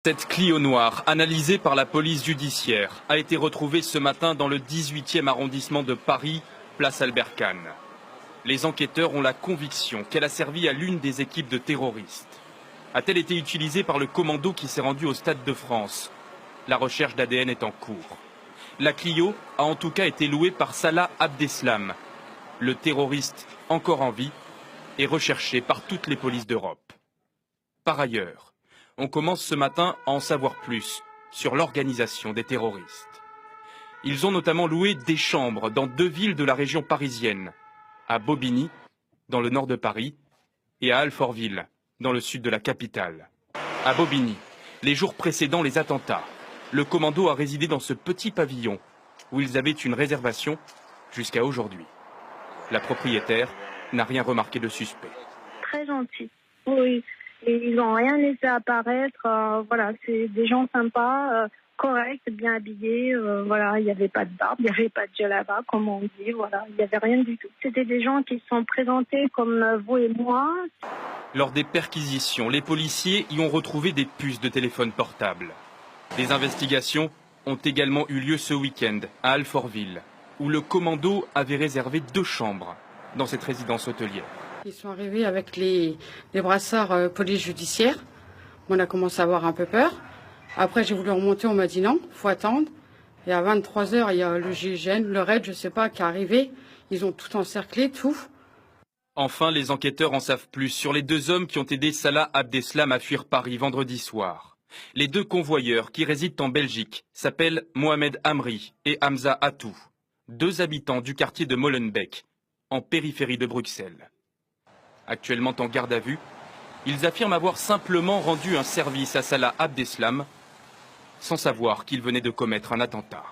Cette Clio noire, analysée par la police judiciaire, a été retrouvée ce matin dans le 18e arrondissement de Paris, place Albert Kahn. Les enquêteurs ont la conviction qu'elle a servi à l'une des équipes de terroristes. A-t-elle été utilisée par le commando qui s'est rendu au Stade de France? La recherche d'ADN est en cours. La Clio a en tout cas été louée par Salah Abdeslam. Le terroriste, encore en vie, est recherché par toutes les polices d'Europe. Par ailleurs, on commence ce matin à en savoir plus sur l'organisation des terroristes. Ils ont notamment loué des chambres dans 2 villes de la région parisienne, à Bobigny, dans le nord de Paris, et à Alfortville, dans le sud de la capitale. À Bobigny, les jours précédant les attentats, le commando a résidé dans ce petit pavillon où ils avaient une réservation jusqu'à aujourd'hui. La propriétaire n'a rien remarqué de suspect. Très gentil, oui. Et ils n'ont rien laissé apparaître. Voilà, c'est des gens sympas, corrects, bien habillés. Voilà, il n'y avait pas de barbe, il n'y avait pas de djellaba, comme on dit. Voilà, il n'y avait rien du tout. C'était des gens qui se sont présentés comme vous et moi. Lors des perquisitions, les policiers y ont retrouvé des puces de téléphone portable. Des investigations ont également eu lieu ce week-end à Alfortville, où le commando avait réservé 2 chambres dans cette résidence hôtelière. Ils sont arrivés avec les brassards police judiciaire. On a commencé à avoir un peu peur. Après, j'ai voulu remonter, on m'a dit non, il faut attendre. Et à 23h, il y a le GIGN, le RAID, je ne sais pas, qui est arrivé. Ils ont tout encerclé, tout. Enfin, les enquêteurs en savent plus sur les 2 hommes qui ont aidé Salah Abdeslam à fuir Paris vendredi soir. Les 2 convoyeurs qui résident en Belgique s'appellent Mohamed Amri et Hamza Atou, 2 habitants du quartier de Molenbeek, en périphérie de Bruxelles. Actuellement en garde à vue, ils affirment avoir simplement rendu un service à Salah Abdeslam sans savoir qu'il venait de commettre un attentat.